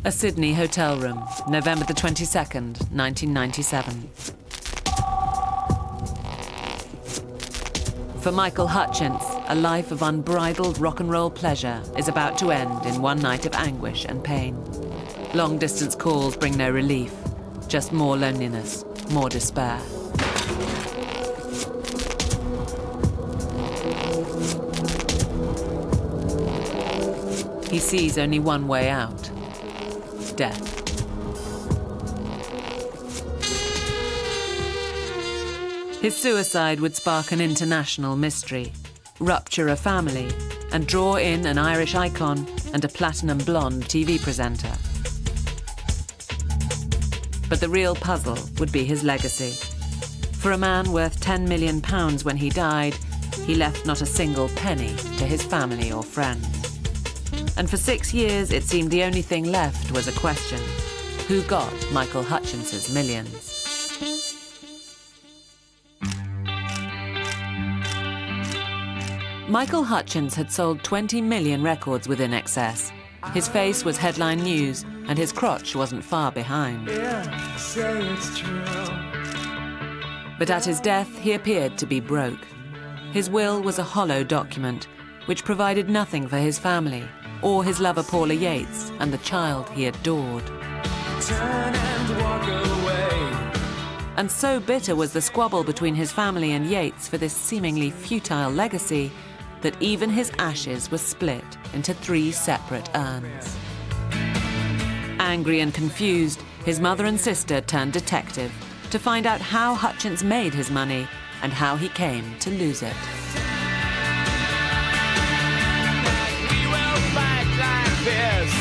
A Sydney hotel room, November the 22nd, 1997. For Michael Hutchence, a life of unbridled rock and roll pleasure is about to end in one night of anguish and pain. Long-distance calls bring no relief, just more loneliness, more despair. He sees only one way out: death. His suicide would spark an international mystery, rupture a family, and draw in an Irish icon and a platinum blonde TV presenter. But the real puzzle would be his legacy. For a man worth £10 million when he died, he left not a single penny to his family or friends. And for 6 years, it seemed the only thing left was a question: who got Michael Hutchence's millions? Michael Hutchence had sold 20 million records with INXS. His face was headline news, and his crotch wasn't far behind. Yeah, say it's true. But at his death, he appeared to be broke. His will was a hollow document, which provided nothing for his family, or his lover Paula Yates and the child he adored. Turn and walk away. And so bitter was the squabble between his family and Yates for this seemingly futile legacy that even his ashes were split into 3 separate urns. Angry and confused, his mother and sister turned detective to find out how Hutchence made his money and how he came to lose it. We will fight like this.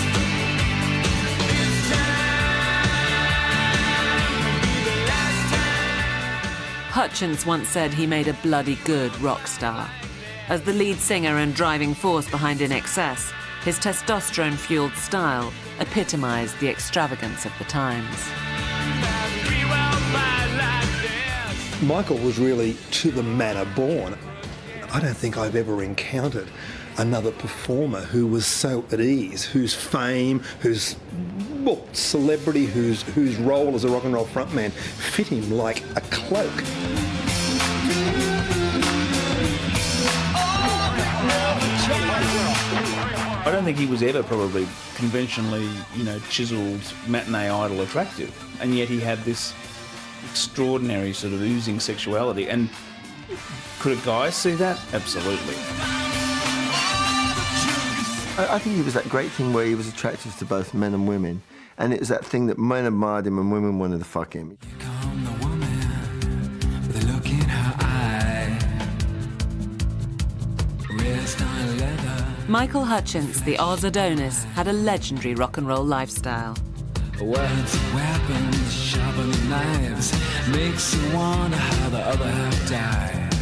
This time will be the last time. Hutchence once said he made a bloody good rock star. As the lead singer and driving force behind INXS, his testosterone-fueled style epitomized the extravagance of the times. We will fight like this. Michael was really to the manner born. I don't think I've ever encountered another performer who was so at ease, whose fame, whose celebrity, whose role as a rock and roll frontman fit him like a cloak. I don't think he was ever probably conventionally, chiselled matinee idol attractive, and yet he had this extraordinary sort of oozing sexuality. And could a guy see that? Absolutely. I think he was that great thing where he was attractive to both men and women, and it was that thing that men admired him and women wanted to fuck him. Here come the woman with a look in her eye. Wrist on leather. Michael Hutchence, the Oz Adonis, had a legendary rock and roll lifestyle. Words, weapons, sharpened knives, makes you wonder how the other half died.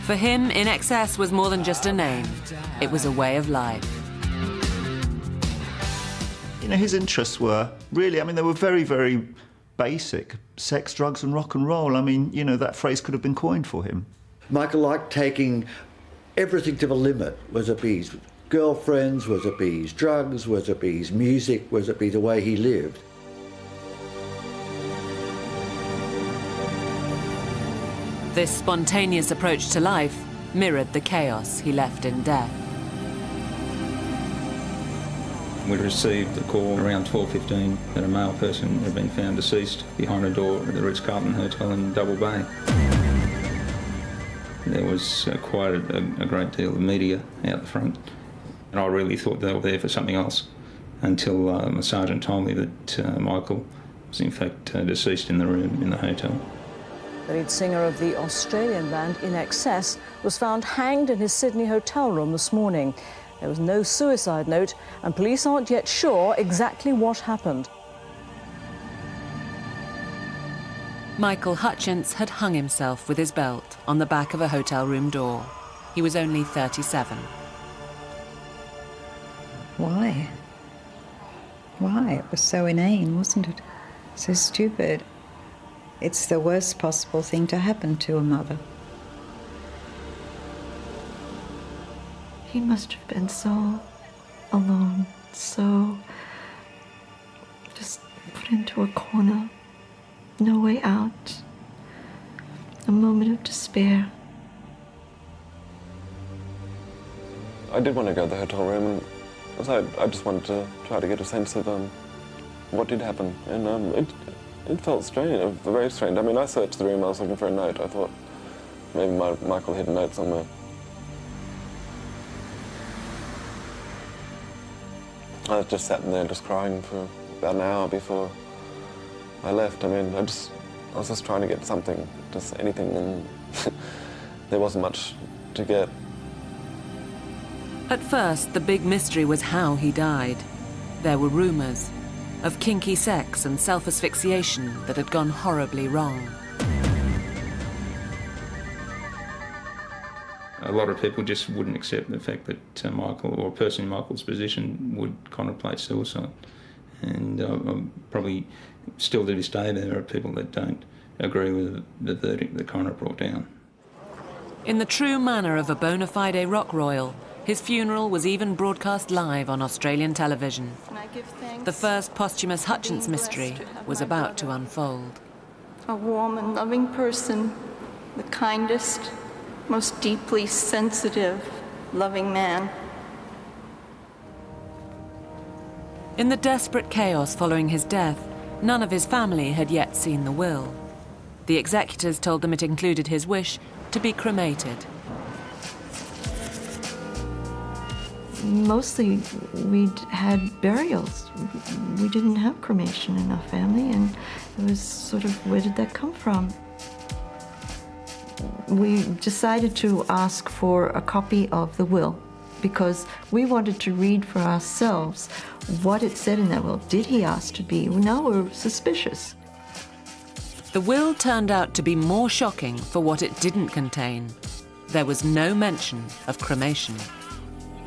For him, INXS was more than just a name. It was a way of life. His interests were really, they were very, very basic. Sex, drugs and rock and roll. That phrase could have been coined for him. Michael liked taking everything to the limit, was a bees. Girlfriends was a bees, drugs was a bees, music was a bees, the way he lived. This spontaneous approach to life mirrored the chaos he left in death. We received a call around 12:15 that a male person had been found deceased behind a door at the Ritz-Carlton Hotel in Double Bay. There was quite a great deal of media out the front, and I really thought they were there for something else until a sergeant told me that Michael was in fact deceased in the room in the hotel. The lead singer of the Australian band INXS was found hanged in his Sydney hotel room this morning. There was no suicide note, and police aren't yet sure exactly what happened. Michael Hutchence had hung himself with his belt on the back of a hotel room door. He was only 37. Why? Why? It was so inane, wasn't it? So stupid. It's the worst possible thing to happen to a mother. He must have been so alone, so put into a corner, no way out, a moment of despair. I did want to go to the hotel room, and so I just wanted to try to get a sense of what did happen, and it felt strange, very strange. I mean, I searched the room, I was looking for a note. I thought maybe Michael hid a note somewhere. I was just sat in there just crying for about an hour before I left. I mean, I was just trying to get something, just anything, and there wasn't much to get. At first, the big mystery was how he died. There were rumours of kinky sex and self-asphyxiation that had gone horribly wrong. A lot of people just wouldn't accept the fact that Michael, or a person in Michael's position, would contemplate suicide. And probably still to this day there are people that don't agree with the verdict the coroner brought down. In the true manner of a bona fide rock royal, his funeral was even broadcast live on Australian television. The first posthumous Hutchence mystery was about to unfold. A warm and loving person, the kindest, most deeply sensitive, loving man. In the desperate chaos following his death, none of his family had yet seen the will. The executors told them it included his wish to be cremated. Mostly we'd had burials. We didn't have cremation in our family, and it was sort of, where did that come from? We decided to ask for a copy of the will because we wanted to read for ourselves what it said in that will. Did he ask to be? Now we're suspicious. The will turned out to be more shocking for what it didn't contain. There was no mention of cremation.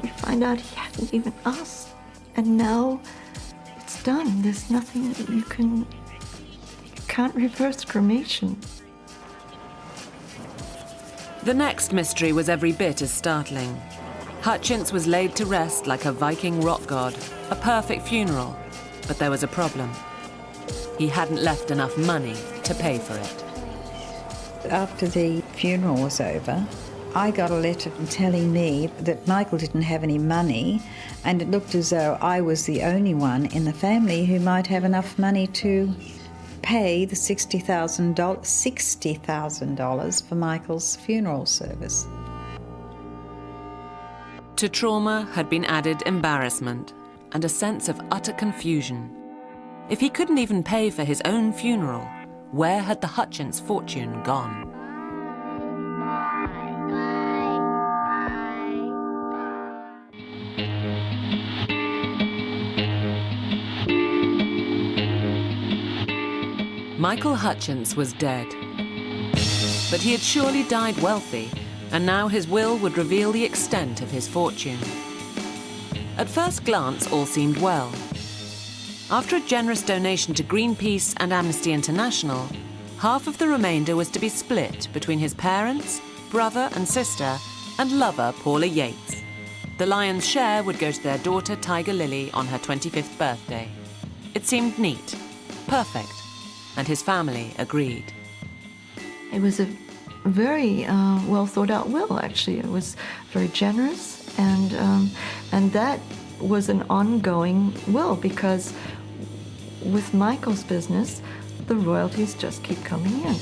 We find out he hadn't even asked, and now it's done. There's nothing that you can't reverse cremation. The next mystery was every bit as startling. Hutchence was laid to rest like a Viking rock god, a perfect funeral, but there was a problem. He hadn't left enough money to pay for it. After the funeral was over, I got a letter telling me that Michael didn't have any money, and it looked as though I was the only one in the family who might have enough money to pay the $60,000 for Michael's funeral service. To trauma had been added embarrassment and a sense of utter confusion. If he couldn't even pay for his own funeral, where had the Hutchence fortune gone? Michael Hutchence was dead. But he had surely died wealthy, and now his will would reveal the extent of his fortune. At first glance, all seemed well. After a generous donation to Greenpeace and Amnesty International, half of the remainder was to be split between his parents, brother and sister, and lover Paula Yates. The lion's share would go to their daughter Tiger Lily on her 25th birthday. It seemed neat, perfect, and his family agreed. It was a very well thought out will, actually. It was very generous, and that was an ongoing will because with Michael's business, the royalties just keep coming in.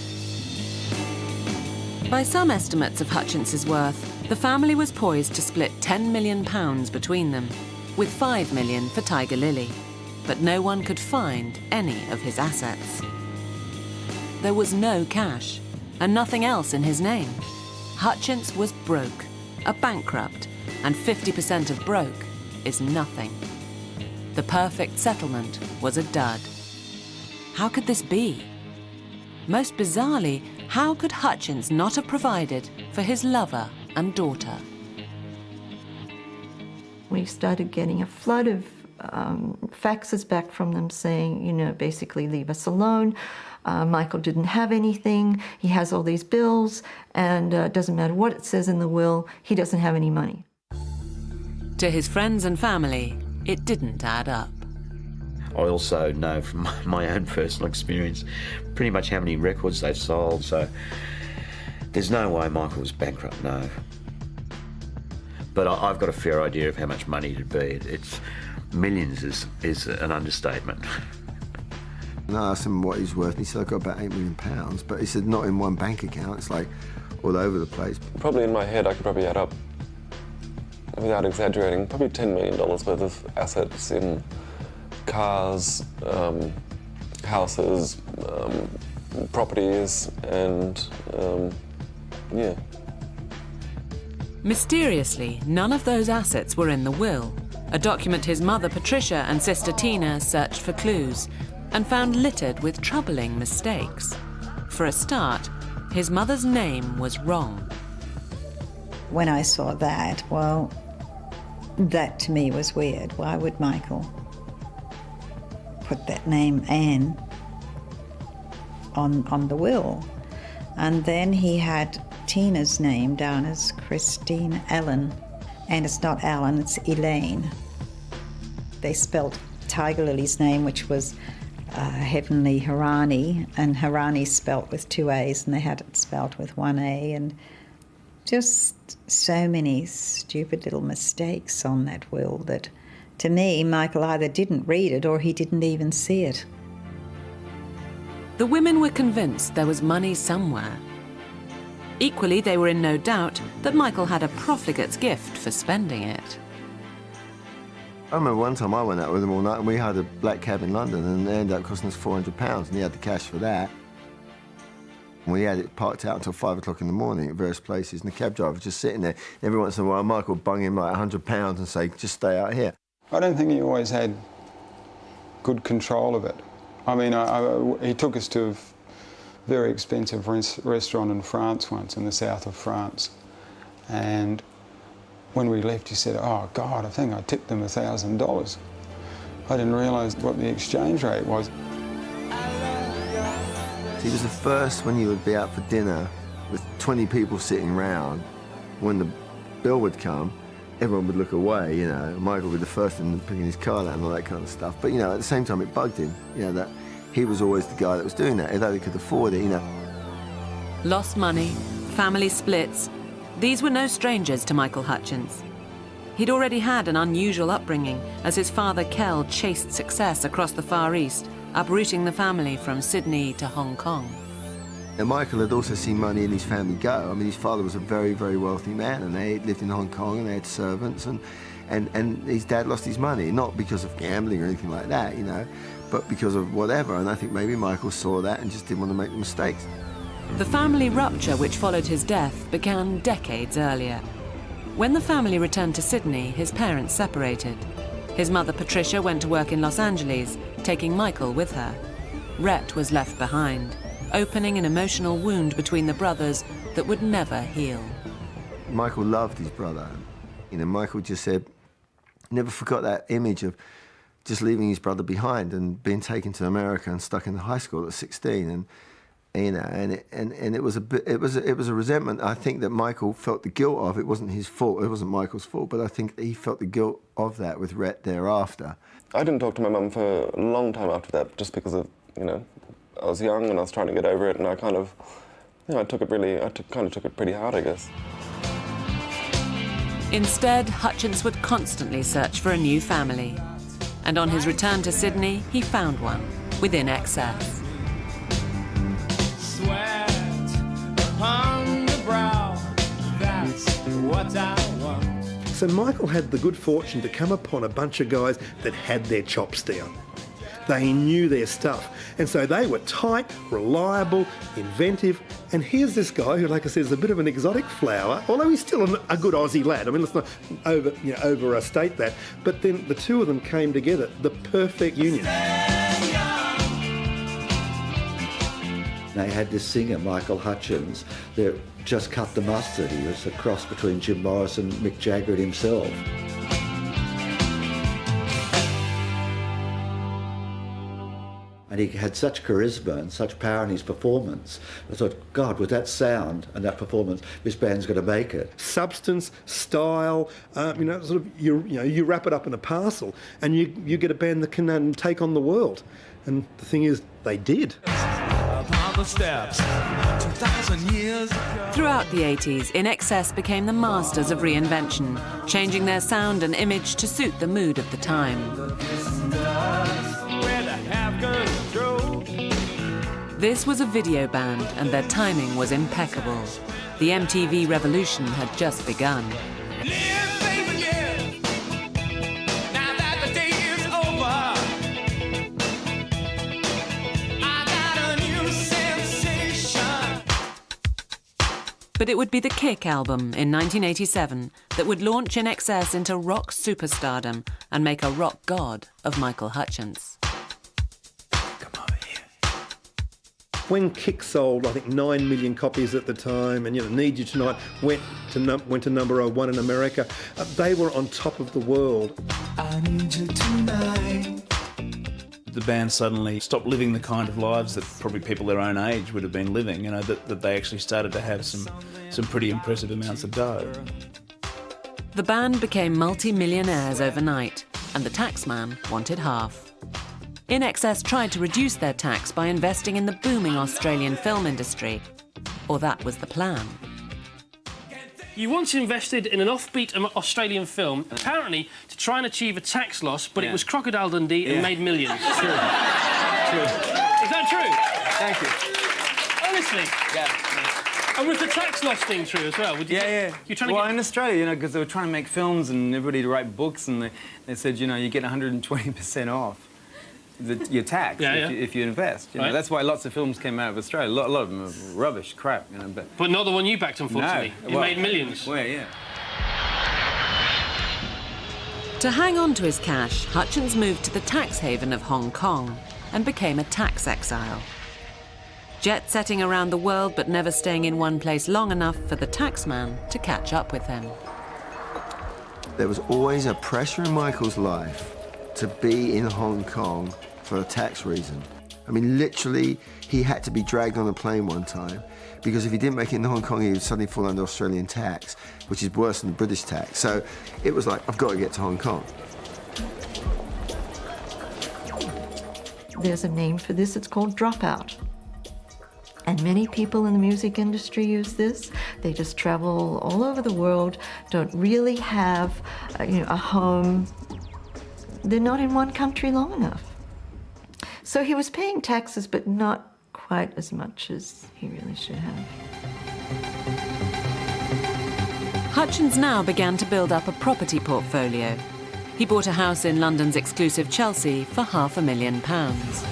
By some estimates of Hutchence's worth, the family was poised to split £10 million between them, with £5 million for Tiger Lily. But no one could find any of his assets. There was no cash, and nothing else in his name. Hutchence was broke, a bankrupt, and 50% of broke is nothing. The perfect settlement was a dud. How could this be? Most bizarrely, how could Hutchence not have provided for his lover and daughter? We started getting a flood of faxes back from them saying, you know, basically leave us alone. Michael didn't have anything. He has all these bills, and it doesn't matter what it says in the will, he doesn't have any money. To his friends and family, it didn't add up. I also know from my own personal experience pretty much how many records they've sold, so there's no way Michael was bankrupt, no. But I've got a fair idea of how much money it'd be. It's millions is an understatement. And I asked him what he's worth, and he said, I've got about £8 million, but he said, not in one bank account, it's like all over the place. Probably in my head, I could probably add up, without exaggerating, probably $10 million worth of assets in cars, houses, properties, and yeah. Mysteriously, none of those assets were in the will, a document his mother Patricia and sister Tina searched for clues and found littered with troubling mistakes. For a start, his mother's name was wrong. When I saw that, well, that to me was weird. Why would Michael put that name Anne on the will? And then he had Tina's name down as Christine Allen, and it's not Allen, it's Elaine. They spelt Tiger Lily's name, which was Heavenly Harani, and Harani spelt with 2 A's, and they had it spelt with 1 A, and just so many stupid little mistakes on that will that, to me, Michael either didn't read it or he didn't even see it. The women were convinced there was money somewhere. Equally, they were in no doubt that Michael had a profligate's gift for spending it. I remember one time I went out with him all night and we had a black cab in London and it ended up costing us £400 and he had the cash for that. And we had it parked out until 5 o'clock in the morning at various places and the cab driver was just sitting there. Every once in a while Michael would bung him like £100 and say, just stay out here. I don't think he always had good control of it. I mean, he took us to a very expensive restaurant in France once, in the south of France. And when we left, he said, oh, God, I think I tipped them $1,000. I didn't realise what the exchange rate was. He was the first when you would be out for dinner with 20 people sitting round. When the bill would come, everyone would look away, you know. Michael would be the first in picking his card out and all that kind of stuff. But, you know, at the same time, it bugged him, you know, that he was always the guy that was doing that, although he could afford it, you know. Lost money, family splits. These were no strangers to Michael Hutchence. He'd already had an unusual upbringing as his father Kel chased success across the Far East, uprooting the family from Sydney to Hong Kong. And Michael had also seen money in his family go. I mean, his father was a very, very wealthy man and they lived in Hong Kong and they had servants and his dad lost his money, not because of gambling or anything like that, you know, but because of whatever. And I think maybe Michael saw that and just didn't want to make mistakes. The family rupture which followed his death began decades earlier. When the family returned to Sydney, his parents separated. His mother Patricia went to work in Los Angeles, taking Michael with her. Rhett was left behind, opening an emotional wound between the brothers that would never heal. Michael loved his brother. You know, Michael just said, never forgot that image of just leaving his brother behind and being taken to America and stuck in high school at 16. And you know, and it was a resentment. I think that Michael felt the guilt of. It wasn't his fault. It wasn't Michael's fault, but I think he felt the guilt of that with Rhett thereafter. I didn't talk to my mum for a long time after that, just because of, you know, I was young and I was trying to get over it, and I kind of, you know, I took it pretty hard, I guess. Instead, Hutchence would constantly search for a new family, and on his return to Sydney, he found one with INXS. So Michael had the good fortune to come upon a bunch of guys that had their chops down. They knew their stuff, and so they were tight, reliable, inventive, and here's this guy who, like I said, is a bit of an exotic flower, although he's still a good Aussie lad. I mean, let's not overstate that, but then the two of them came together, the perfect union. They had this singer, Michael Hutchence, that just cut the mustard. He was a cross between Jim Morris and Mick Jagger himself. And he had such charisma and such power in his performance. I thought, God, with that sound and that performance, this band's going to make it. Substance, style, you wrap it up in a parcel and you get a band that can take on the world. And the thing is, they did. Throughout the 80s, INXS became the masters of reinvention, changing their sound and image to suit the mood of the time. This was a video band, and their timing was impeccable. The MTV revolution had just begun. But it would be the Kick album in 1987 that would launch INXS into rock superstardom and make a rock god of Michael Hutchence. When Kick sold, I think 9 million copies at the time, and Need You Tonight went to number 1 in America, they were on top of the world. I need you tonight. The band suddenly stopped living the kind of lives that probably people their own age would have been living, that they actually started to have some pretty impressive amounts of dough. The band became multi-millionaires overnight, and the taxman wanted half. INXS tried to reduce their tax by investing in the booming Australian film industry, or that was the plan. You once invested in an offbeat Australian film, apparently to try and achieve a tax loss, but it was Crocodile Dundee and made millions. True. Is that true? Thank you. Honestly? Yeah. And was the tax loss thing true as well? Yeah. You're trying to in Australia, because they were trying to make films and everybody to write books, and they said, you get 120% off your tax if you invest. That's why lots of films came out of Australia. A lot of them are rubbish, crap. But not the one you backed, unfortunately. No. You made millions. Well, yeah. To hang on to his cash, Hutchence moved to the tax haven of Hong Kong and became a tax exile. Jet-setting around the world but never staying in one place long enough for the taxman to catch up with him. There was always a pressure in Michael's life to be in Hong Kong for a tax reason. I mean, literally, he had to be dragged on a plane one time because if he didn't make it in Hong Kong, he would suddenly fall under Australian tax, which is worse than British tax. So it was like, I've got to get to Hong Kong. There's a name for this, it's called dropout. And many people in the music industry use this. They just travel all over the world, don't really have a home. They're not in one country long enough. So he was paying taxes, but not quite as much as he really should have. Hutchence now began to build up a property portfolio. He bought a house in London's exclusive Chelsea for £500,000.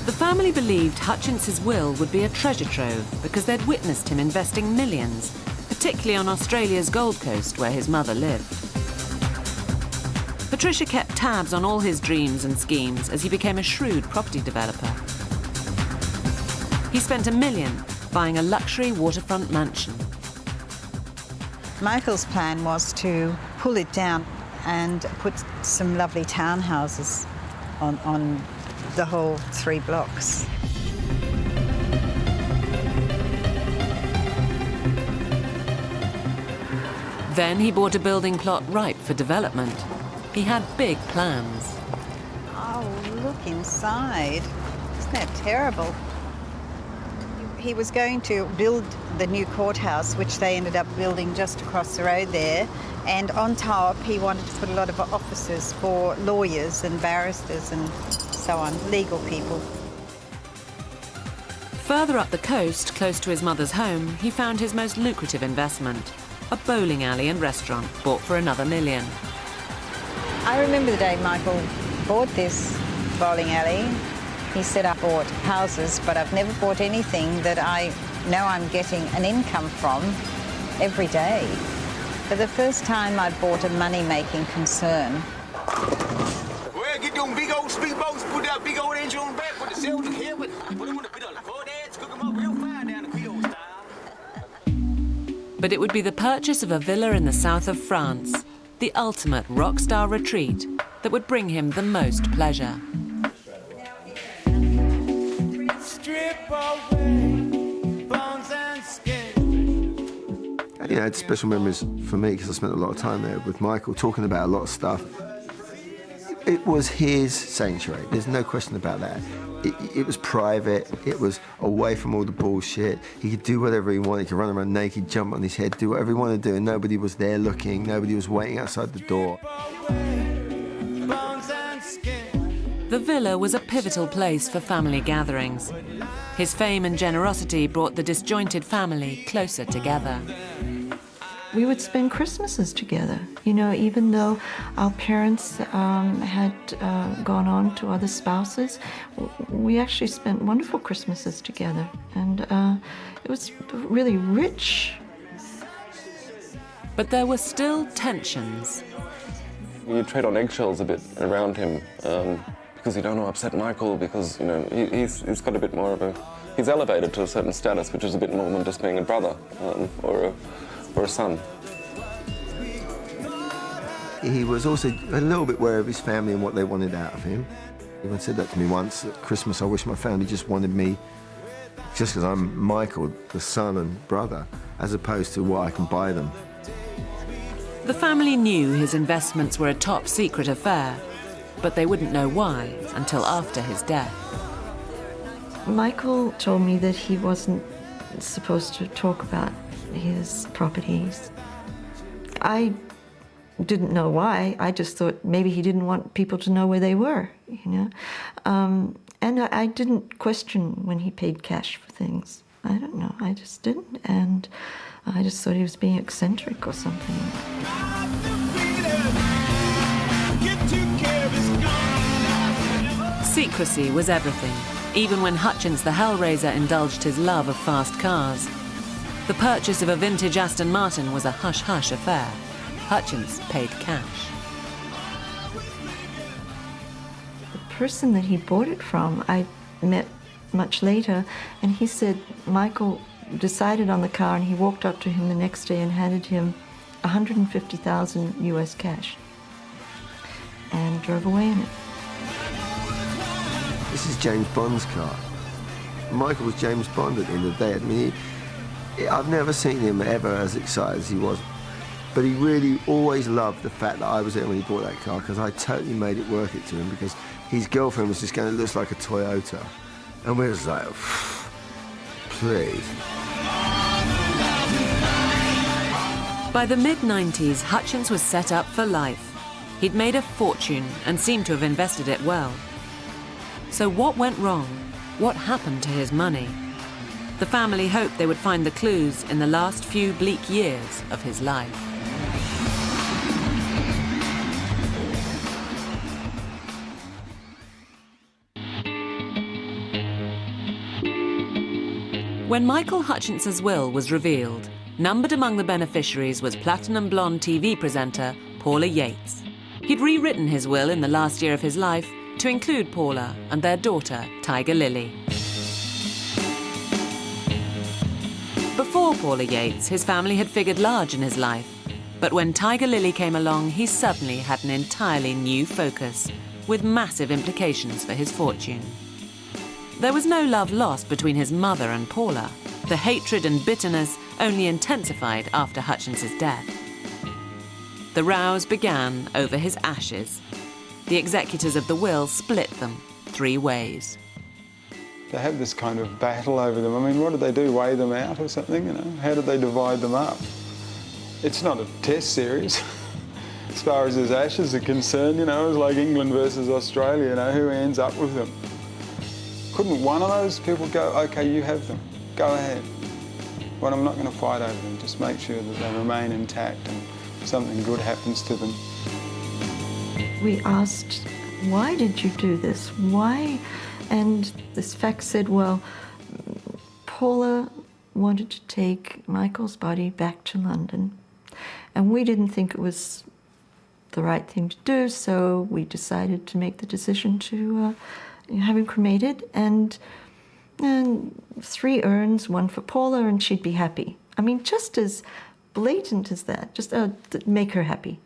The family believed Hutchence's will would be a treasure trove because they'd witnessed him investing millions, particularly on Australia's Gold Coast where his mother lived. Patricia kept tabs on all his dreams and schemes as he became a shrewd property developer. He spent $1 million buying a luxury waterfront mansion. Michael's plan was to pull it down and put some lovely townhouses on the whole 3 blocks. Then he bought a building plot ripe for development. He had big plans. Oh, look inside. Isn't that terrible? He was going to build the new courthouse, which they ended up building just across the road there. And on top, he wanted to put a lot of offices for lawyers and barristers and so on, legal people. Further up the coast, close to his mother's home, he found his most lucrative investment, a bowling alley and restaurant bought for another $1 million. I remember the day Michael bought this bowling alley. He said, I bought houses, but I've never bought anything that I know I'm getting an income from every day. For the first time, I bought a money-making concern. Well, get them big old speedboats, put that big old engine on the back, put the sails in here, put them on the bit on the cordads, cook them up real fine down the Creole style. But it would be the purchase of a villa in the south of France, the ultimate rock star retreat that would bring him the most pleasure. Strip away bones and skin. You know, it's special memories for me because I spent a lot of time there with Michael, talking about a lot of stuff. It was his sanctuary, there's no question about that. It was private, it was away from all the bullshit. He could do whatever he wanted, he could run around naked, jump on his head, do whatever he wanted to do, and nobody was there looking, nobody was waiting outside the door. The villa was a pivotal place for family gatherings. His fame and generosity brought the disjointed family closer together. We would spend Christmases together, you know, even though our parents had gone on to other spouses. We actually spent wonderful Christmases together, and it was really rich. But there were still tensions. You tread on eggshells a bit around him because you don't want to upset Michael, because, you know, he's got a bit more of a... He's elevated to a certain status, which is a bit more than just being a brother or a son. He was also a little bit aware of his family and what they wanted out of him. He even said that to me once at Christmas. I wish my family just wanted me just because I'm Michael, the son and brother, as opposed to what I can buy them. The family knew his investments were a top secret affair, but they wouldn't know why until after his death. Michael told me that he wasn't supposed to talk about his properties. I didn't know why. I just thought maybe he didn't want people to know where they were, you know. And I didn't question when he paid cash for things. I don't know, I just didn't. And I just thought he was being eccentric or something. Secrecy was everything, even when Hutchence the Hellraiser indulged his love of fast cars. The purchase of a vintage Aston Martin was a hush-hush affair. Hutchence paid cash. The person that he bought it from, I met much later, and he said Michael decided on the car, and he walked up to him the next day and handed him 150,000 US cash and drove away in it. This is James Bond's car. Michael was James Bond at the end of the day. I mean, I've never seen him ever as excited as he was. But he really always loved the fact that I was there when he bought that car, because I totally made it worth it to him, because his girlfriend was just going, it looks like a Toyota. And we was like, please. By the mid-90s, Hutchence was set up for life. He'd made a fortune and seemed to have invested it well. So what went wrong? What happened to his money? The family hoped they would find the clues in the last few bleak years of his life. When Michael Hutchence's will was revealed, numbered among the beneficiaries was platinum blonde TV presenter Paula Yates. He'd rewritten his will in the last year of his life to include Paula and their daughter, Tiger Lily. Before Paula Yates, his family had figured large in his life. But when Tiger Lily came along, he suddenly had an entirely new focus, with massive implications for his fortune. There was no love lost between his mother and Paula. The hatred and bitterness only intensified after Hutchence's death. The rows began over his ashes. The executors of the will split them 3 ways. They had this kind of battle over them. I mean, what did they do, weigh them out or something, you know? How did they divide them up? It's not a test series. As far as his ashes are concerned, you know, it was like England versus Australia, you know, who ends up with them? Couldn't one of those people go, OK, you have them, go ahead. Well, I'm not going to fight over them, just make sure that they remain intact and something good happens to them. We asked, why did you do this? Why? And this fact said, well, Paula wanted to take Michael's body back to London, and we didn't think it was the right thing to do, so we decided to make the decision to have him cremated, and 3 urns, 1 for Paula, and she'd be happy. I mean, just as blatant as that, just make her happy.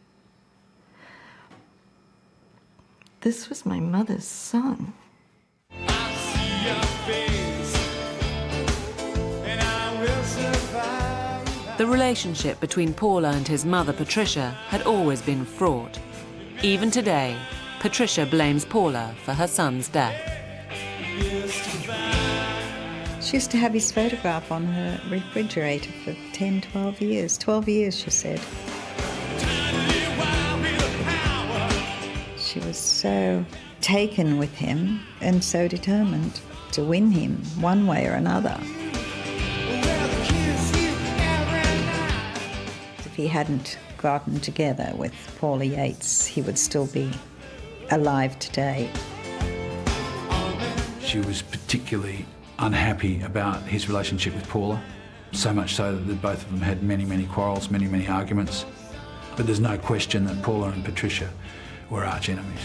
this was my mother's son. The relationship between Paula and his mother, Patricia, had always been fraught. Even today, Patricia blames Paula for her son's death. She used to have his photograph on her refrigerator for 10, 12 years. 12 years, she said. She was so taken with him and so determined to win him one way or another. If he hadn't gotten together with Paula Yates, he would still be alive today. She was particularly unhappy about his relationship with Paula, so much so that both of them had many, many quarrels, many, many arguments. But there's no question that Paula and Patricia were arch enemies.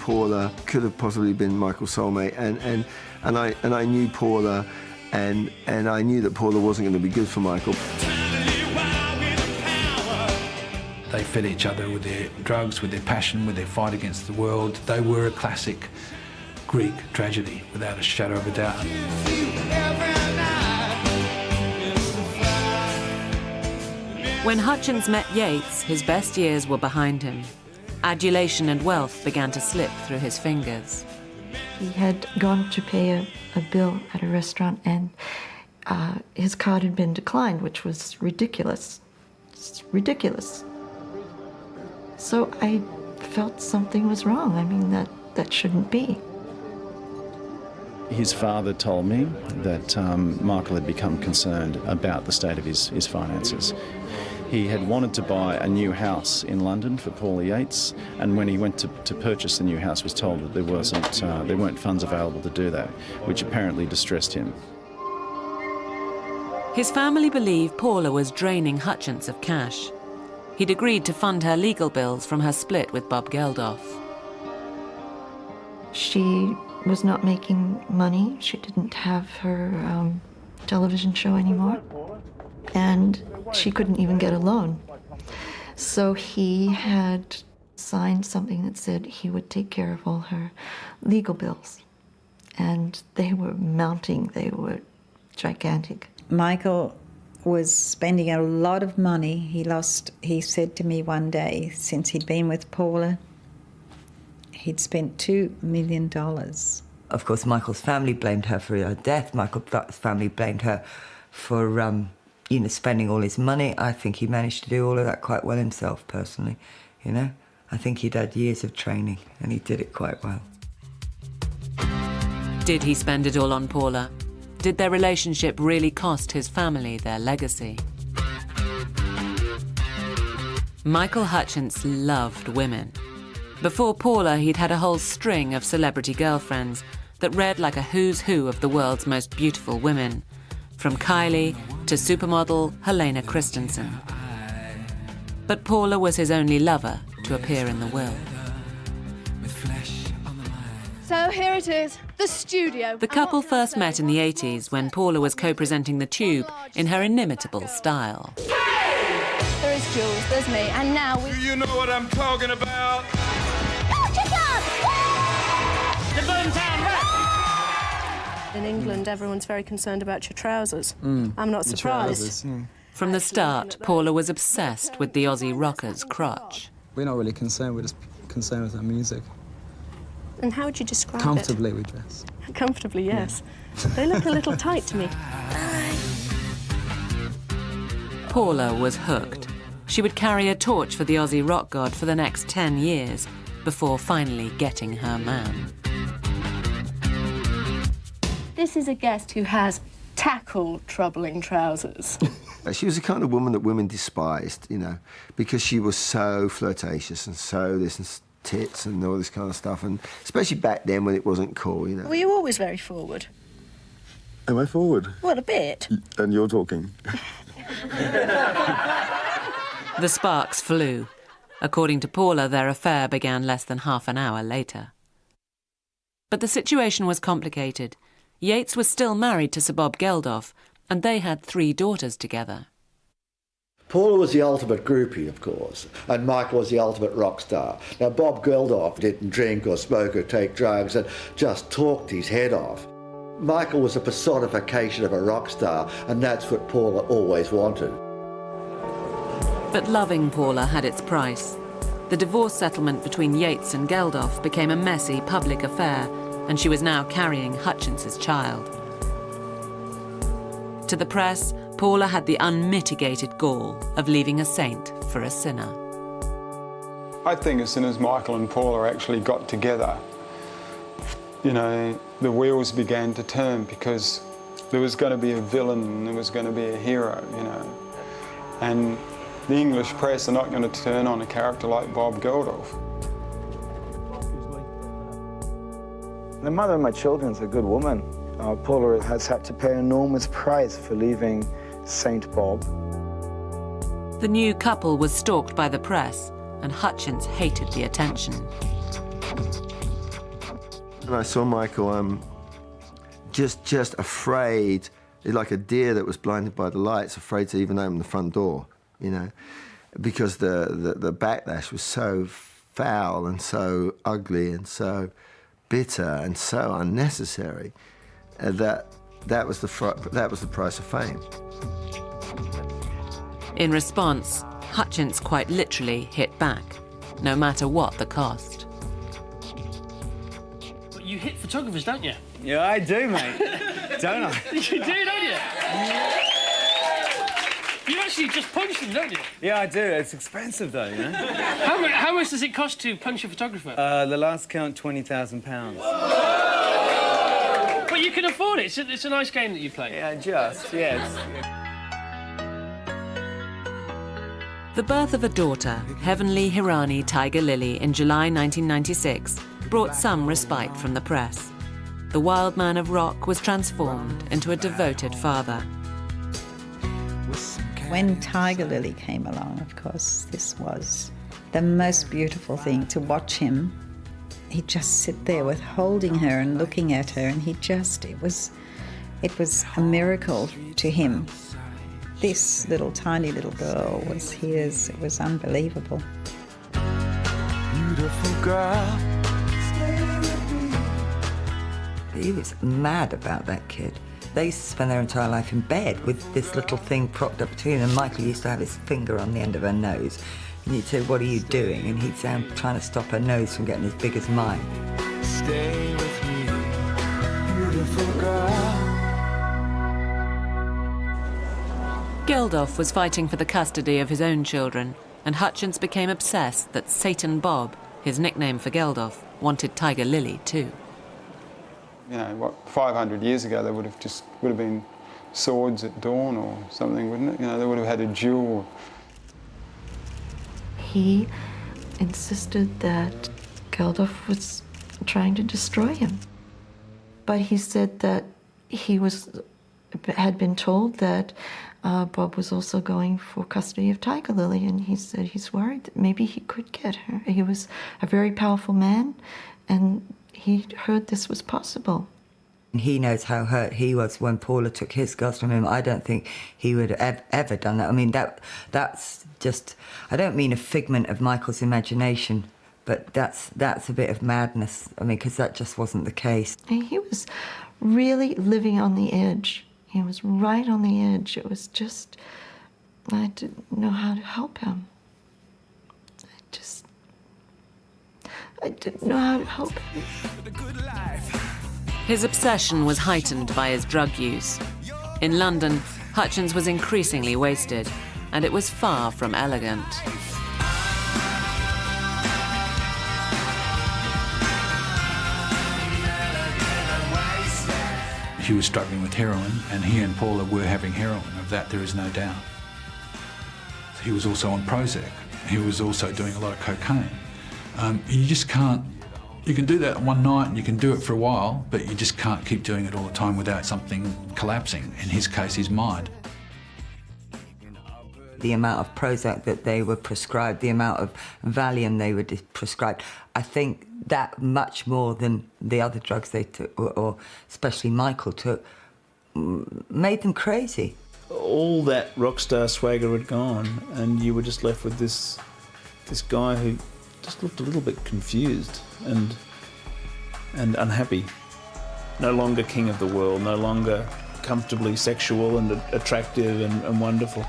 Paula could have possibly been Michael's soulmate, and I knew Paula, and I knew that Paula wasn't going to be good for Michael. They fed each other with their drugs, with their passion, with their fight against the world. They were a classic Greek tragedy, without a shadow of a doubt. When Hutchence met Yates, his best years were behind him. Adulation and wealth began to slip through his fingers. He had gone to pay a bill at a restaurant, and his card had been declined, which was ridiculous. It's ridiculous. So I felt something was wrong. I mean, that shouldn't be. His father told me that Michael had become concerned about the state of his finances. He had wanted to buy a new house in London for Paula Yates, and when he went to purchase the new house, was told that there weren't funds available to do that, which apparently distressed him. His family believed Paula was draining Hutchence of cash. He'd agreed to fund her legal bills from her split with Bob Geldof. She was not making money. She didn't have her television show anymore, and she couldn't even get a loan. So he had signed something that said he would take care of all her legal bills, and they were mounting. They were gigantic. Michael was spending a lot of money. He said to me one day, since he'd been with Paula, he'd spent $2 million. Of course, Michael's family blamed her for her death. Michael's family blamed her for, spending all his money. I think he managed to do all of that quite well himself, personally, I think he'd had years of training, and he did it quite well. Did he spend it all on Paula? Did their relationship really cost his family their legacy? Michael Hutchence loved women. Before Paula, he'd had a whole string of celebrity girlfriends that read like a who's who of the world's most beautiful women, from Kylie to supermodel Helena Christensen. But Paula was his only lover to appear in the will. So here it is, the studio. The couple first met in the 80s when Paula was co-presenting The Tube in her inimitable style. There is Jules, there's me, and now we... Do you know what I'm talking about? The Boomtown Rat! In England, everyone's very concerned about your trousers. I'm not surprised. From the start, Paula was obsessed with the Aussie rocker's crotch. We're not really concerned, we're just concerned with our music. And how would you describe Comfortably we dress. Comfortably, yes. Yeah. They look a little tight to me. Paula was hooked. She would carry a torch for the Aussie rock god for the next 10 years before finally getting her man. This is a guest who has tackled troubling trousers. She was the kind of woman that women despised, because she was so flirtatious and so this and tits and all this kind of stuff, and especially back then when it wasn't cool, Were you always very forward? Am I forward? Well, a bit. And you're talking. The sparks flew. According to Paula, their affair began less than half an hour later. But the situation was complicated. Yates was still married to Sir Bob Geldof, and they had 3 daughters together. Paula was the ultimate groupie, of course, and Michael was the ultimate rock star. Now, Bob Geldof didn't drink or smoke or take drugs and just talked his head off. Michael was a personification of a rock star, and that's what Paula always wanted. But loving Paula had its price. The divorce settlement between Yates and Geldof became a messy public affair, and she was now carrying Hutchence's child. To the press, Paula had the unmitigated gall of leaving a saint for a sinner. I think as soon as Michael and Paula actually got together, you know, the wheels began to turn, because there was going to be a villain and there was going to be a hero, you know. And the English press are not going to turn on a character like Bob Geldof. The mother of my children is a good woman. Paula has had to pay an enormous price for leaving Saint Bob. The new couple was stalked by the press, and Hutchence hated the attention. And I saw Michael just afraid, like a deer that was blinded by the lights, afraid to even open the front door, you know, because the backlash was so foul and so ugly and so bitter and so unnecessary that was the price of fame. In response, Hutchence quite literally hit back, no matter what the cost. But you hit photographers, don't you? Yeah, I do, mate. Don't I? You do, don't you? You actually just punch them, don't you? Yeah, I do. It's expensive, though, you know? How much does it cost to punch a photographer? The last count, £20,000. But you can afford it. It's a nice game that you play. Yeah, yes. The birth of a daughter, Heavenly Hirani Tiger Lily, in July 1996, brought some respite from the press. The wild man of rock was transformed into a devoted father. When Tiger Lily came along, of course, this was the most beautiful thing to watch him. He'd just sit there with holding her and looking at her, and it was a miracle to him. This tiny little girl was his. It was unbelievable. Beautiful girl. He was mad about that kid. They used to spend their entire life in bed with this little thing propped up between them. Michael used to have his finger on the end of her nose. And he'd say, "What are you doing?" And he'd say, "I'm trying to stop her nose from getting as big as mine." Stay with me, beautiful girl. Geldof was fighting for the custody of his own children, and Hutchence became obsessed that Satan Bob, his nickname for Geldof, wanted Tiger Lily too. You know, 500 years ago, there would have been swords at dawn or something, wouldn't it? You know, they would have had a duel. He insisted that Geldof was trying to destroy him. But he said that he had been told that Bob was also going for custody of Tiger Lily, and he said he's worried that maybe he could get her. He was a very powerful man, and he heard this was possible. He knows how hurt he was when Paula took his girls from him. I don't think he would have ever done that. I mean, that's just, I don't mean a figment of Michael's imagination, but that's a bit of madness. I mean, because that just wasn't the case. He was really living on the edge. He was right on the edge. It was just, I didn't know how to help him. I didn't know how to help him. His obsession was heightened by his drug use. In London, Hutchence was increasingly wasted, and it was far from elegant. He was struggling with heroin, and he and Paula were having heroin. Of that, there is no doubt. He was also on Prozac. He was also doing a lot of cocaine. You just can't, you can do that one night and you can do it for a while, but you just can't keep doing it all the time without something collapsing, in his case, his mind. The amount of Prozac that they were prescribed, the amount of Valium they were prescribed, I think that much more than the other drugs they took, or especially Michael took, made them crazy. all that rock star swagger had gone, and you were just left with this guy who just looked a little bit confused and unhappy. No longer king of the world, no longer comfortably sexual and attractive and wonderful.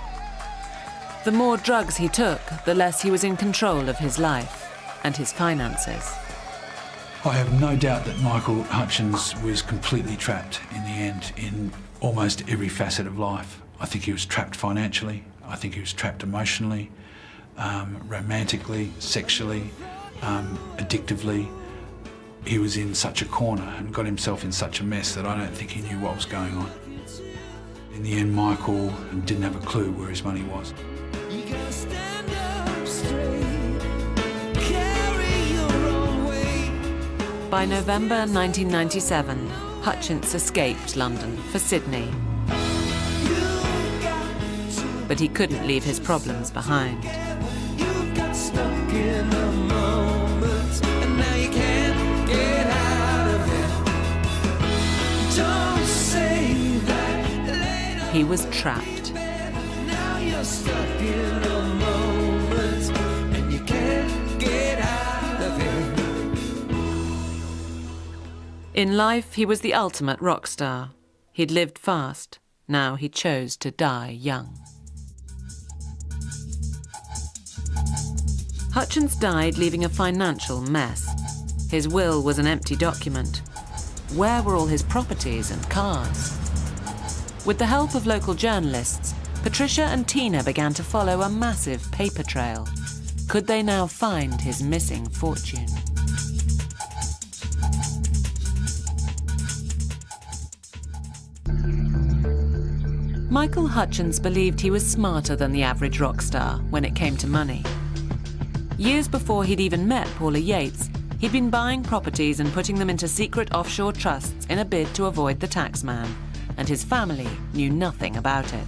The more drugs he took, the less he was in control of his life and his finances. I have no doubt that Michael Hutchence was completely trapped in the end in almost every facet of life. I think he was trapped financially, I think he was trapped emotionally, romantically, sexually, addictively. He was in such a corner and got himself in such a mess that I don't think he knew what was going on. In the end, Michael didn't have a clue where his money was. By November 1997, Hutchence escaped London for Sydney. But he couldn't leave his problems behind. He was trapped. In life, he was the ultimate rock star. He'd lived fast. Now he chose to die young. Hutchence died leaving a financial mess. His will was an empty document. Where were all his properties and cars? With the help of local journalists, Patricia and Tina began to follow a massive paper trail. Could they now find his missing fortune? Michael Hutchence believed he was smarter than the average rock star when it came to money. Years before he'd even met Paula Yates, he'd been buying properties and putting them into secret offshore trusts in a bid to avoid the taxman, and his family knew nothing about it.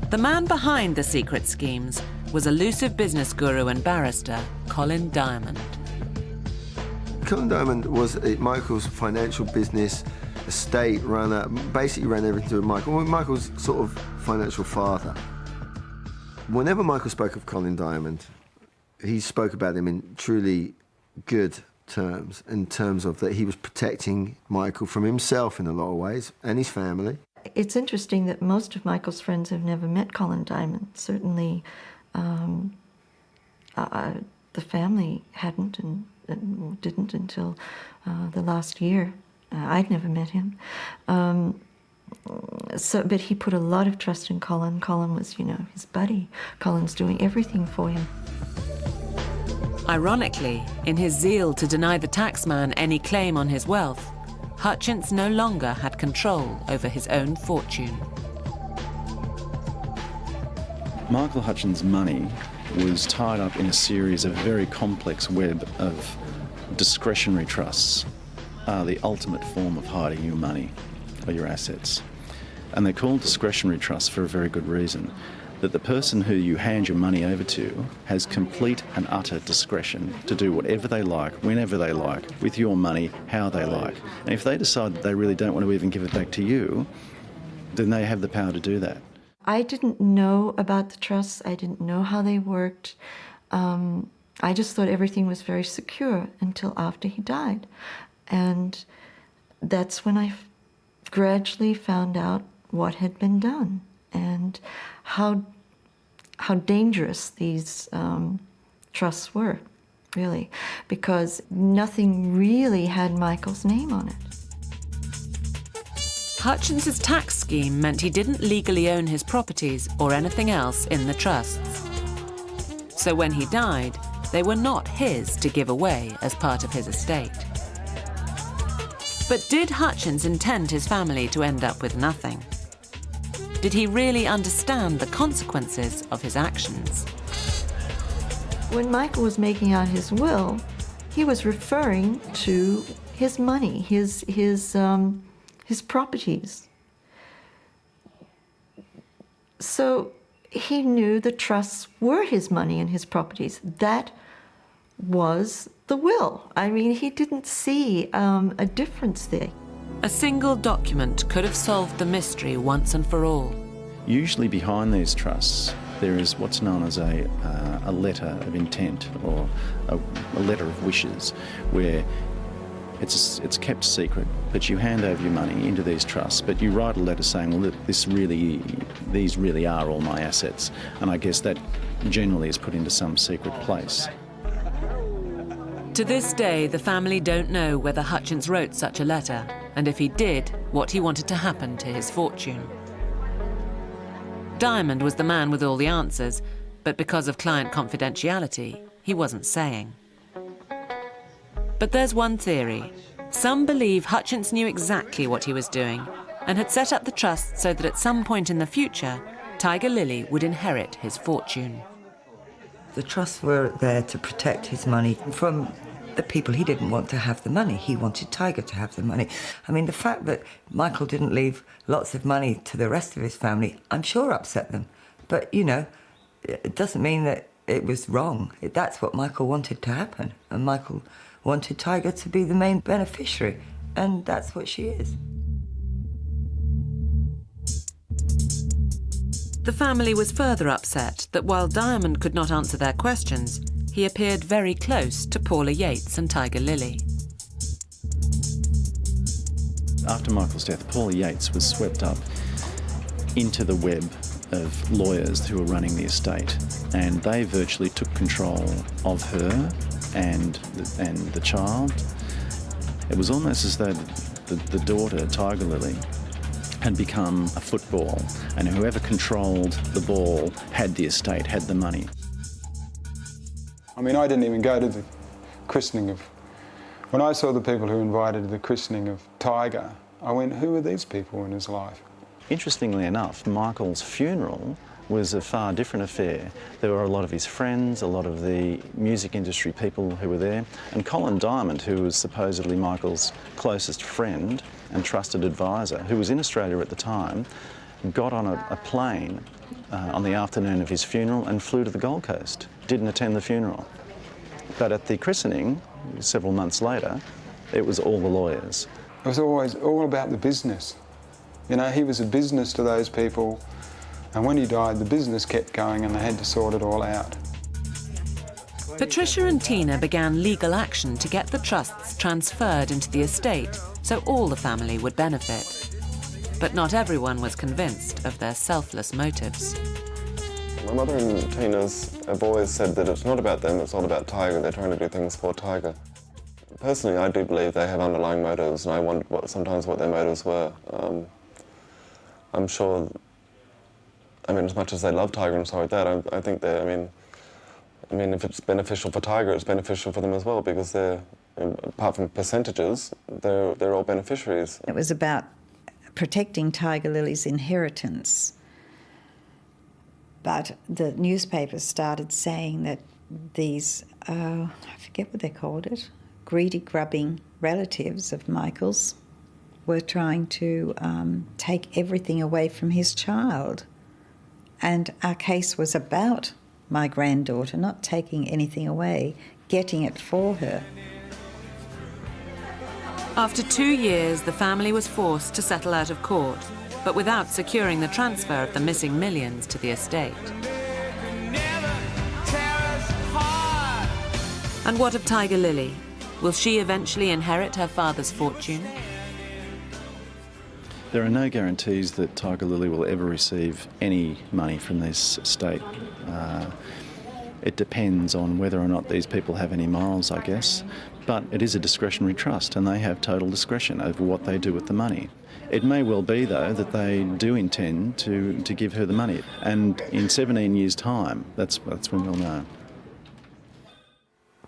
The man behind the secret schemes was elusive business guru and barrister Colin Diamond. Colin Diamond was Michael's financial business estate runner, basically ran everything with Michael. Michael's sort of financial father. Whenever Michael spoke of Colin Diamond, he spoke about him in truly good terms, in terms of that he was protecting Michael from himself in a lot of ways, and his family. It's interesting that most of Michael's friends have never met Colin Diamond. Certainly the family hadn't and didn't until the last year. I'd never met him. But he put a lot of trust in Colin. Colin was, his buddy. Colin's doing everything for him. Ironically, in his zeal to deny the taxman any claim on his wealth, Hutchence no longer had control over his own fortune. Michael Hutchence' money was tied up in a series of very complex web of discretionary trusts. The ultimate form of hiding your money or your assets. And they're called discretionary trusts for a very good reason, that the person who you hand your money over to has complete and utter discretion to do whatever they like, whenever they like, with your money, how they like. And if they decide that they really don't want to even give it back to you, then they have the power to do that. I didn't know about the trusts. I didn't know how they worked. I just thought everything was very secure until after he died. And that's when I gradually found out what had been done and how dangerous these trusts were, really, because nothing really had Michael's name on it. Hutchence's tax scheme meant he didn't legally own his properties or anything else in the trusts. So when he died, they were not his to give away as part of his estate. But did Hutchence intend his family to end up with nothing? Did he really understand the consequences of his actions? When Michael was making out his will, he was referring to his money, his properties. So he knew the trusts were his money and his properties. That was the will. I mean, he didn't see a difference there. A single document could have solved the mystery once and for all. Usually behind these trusts, there is what's known as a letter of intent or a letter of wishes, where it's kept secret, but you hand over your money into these trusts, but you write a letter saying, well, these really are all my assets, and I guess that generally is put into some secret place. To this day, the family don't know whether Hutchence wrote such a letter, and if he did, what he wanted to happen to his fortune. Diamond was the man with all the answers, but because of client confidentiality, he wasn't saying. But there's one theory. Some believe Hutchence knew exactly what he was doing and had set up the trust so that at some point in the future, Tiger Lily would inherit his fortune. The trusts were there to protect his money from the people. He didn't want to have the money. He wanted Tiger to have the money. I mean, the fact that Michael didn't leave lots of money to the rest of his family, I'm sure upset them. But, you know, it doesn't mean that it was wrong. That's what Michael wanted to happen. And Michael wanted Tiger to be the main beneficiary. And that's what she is. The family was further upset that while Diamond could not answer their questions, he appeared very close to Paula Yates and Tiger Lily. After Michael's death, Paula Yates was swept up into the web of lawyers who were running the estate, and they virtually took control of her and the child. It was almost as though the daughter, Tiger Lily, had become a football, and whoever controlled the ball had the estate, had the money. I mean, I didn't even go to the christening of... When I saw the people who invited the christening of Tiger, I went, who are these people in his life? Interestingly enough, Michael's funeral was a far different affair. There were a lot of his friends, a lot of the music industry people who were there, and Colin Diamond, who was supposedly Michael's closest friend and trusted advisor, who was in Australia at the time, got on a plane on the afternoon of his funeral and flew to the Gold Coast. Didn't attend the funeral. But at the christening, several months later, it was all the lawyers. It was always all about the business. You know, he was a business to those people, and when he died, the business kept going and they had to sort it all out. Patricia and Tina began legal action to get the trusts transferred into the estate so all the family would benefit. But not everyone was convinced of their selfless motives. My mother and Tina's have always said that it's not about them, it's all about Tiger. They're trying to do things for Tiger. Personally, I do believe they have underlying motives, and I wonder sometimes what their motives were. I'm sure, I mean, as much as they love Tiger and stuff like that, I think they're, I mean, if it's beneficial for Tiger, it's beneficial for them as well, because they're, apart from percentages, they're all beneficiaries. It was about protecting Tiger Lily's inheritance. But the newspapers started saying that these, I forget what they called it, greedy, grubbing relatives of Michael's were trying to take everything away from his child. And our case was about my granddaughter, not taking anything away, getting it for her. After 2 years, the family was forced to settle out of court, but without securing the transfer of the missing millions to the estate. And what of Tiger Lily? Will she eventually inherit her father's fortune? There are no guarantees that Tiger Lily will ever receive any money from this estate. It depends on whether or not these people have any morals, I guess. But it is a discretionary trust, and they have total discretion over what they do with the money. It may well be, though, that they do intend to give her the money. And in 17 years' time, that's when we'll know.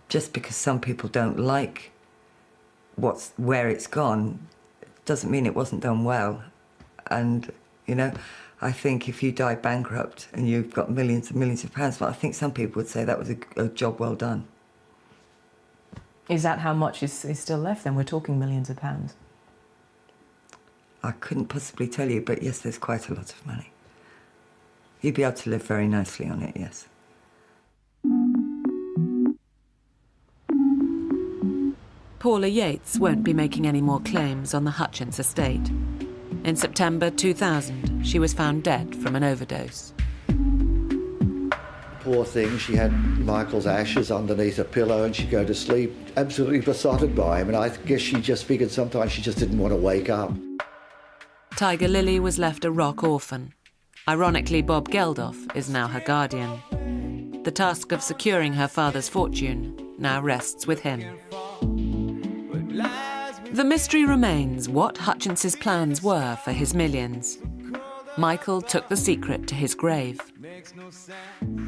Just because some people don't like where it's gone doesn't mean it wasn't done well. And, you know, I think if you die bankrupt and you've got millions and millions of pounds, well, I think some people would say that was a job well done. Is that how much is still left then? We're talking millions of pounds. I couldn't possibly tell you, but yes, there's quite a lot of money. You'd be able to live very nicely on it, yes. Paula Yates won't be making any more claims on the Hutchence estate. In September 2000, she was found dead from an overdose. Poor thing, she had Michael's ashes underneath her pillow and she'd go to sleep absolutely besotted by him, and I guess she just figured sometimes she just didn't want to wake up. Tiger Lily was left a rock orphan. Ironically, Bob Geldof is now her guardian. The task of securing her father's fortune now rests with him. The mystery remains what Hutchence's plans were for his millions. Michael took the secret to his grave.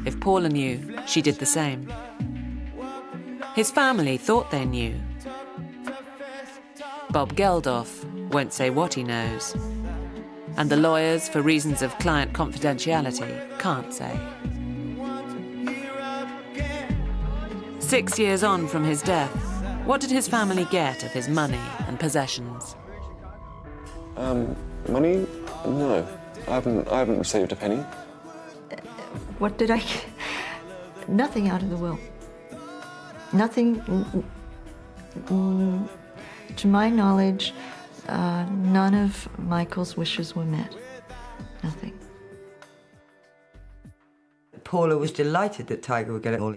If Paula knew, she did the same. His family thought they knew. Bob Geldof won't say what he knows. And the lawyers, for reasons of client confidentiality, can't say. 6 years on from his death, what did his family get of his money and possessions? Money? No. I haven't received a penny. What did I get? Nothing out of the will. Nothing, to my knowledge, none of Michael's wishes were met. Nothing. Paula was delighted that Tiger would get it all.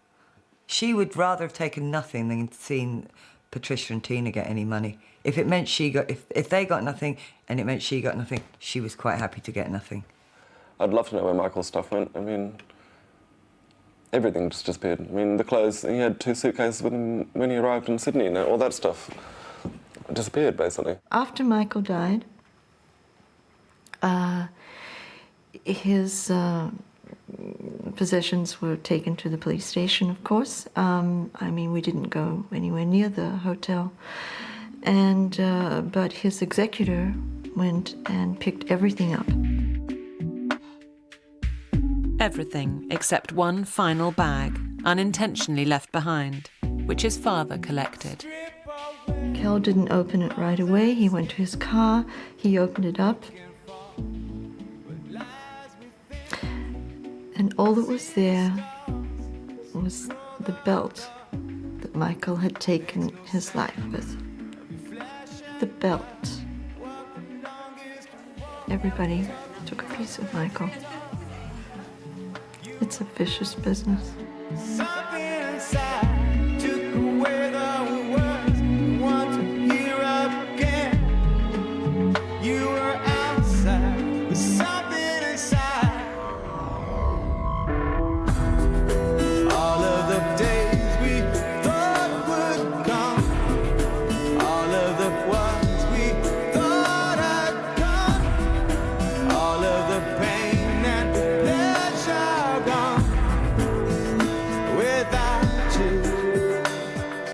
She would rather have taken nothing than seen Patricia and Tina get any money. If it meant if they got nothing and it meant she got nothing, she was quite happy to get nothing. I'd love to know where Michael's stuff went. I mean, everything just disappeared. I mean, the clothes, he had 2 suitcases with him when he arrived in Sydney, and all that stuff disappeared, basically. After Michael died, his possessions were taken to the police station, of course. I mean, we didn't go anywhere near the hotel. And, but his executor went and picked everything up. Everything except one final bag, unintentionally left behind, which his father collected. Kel didn't open it right away. He went to his car, he opened it up. And all that was there was the belt that Michael had taken his life with. The belt. Everybody took a piece of Michael. It's a vicious business.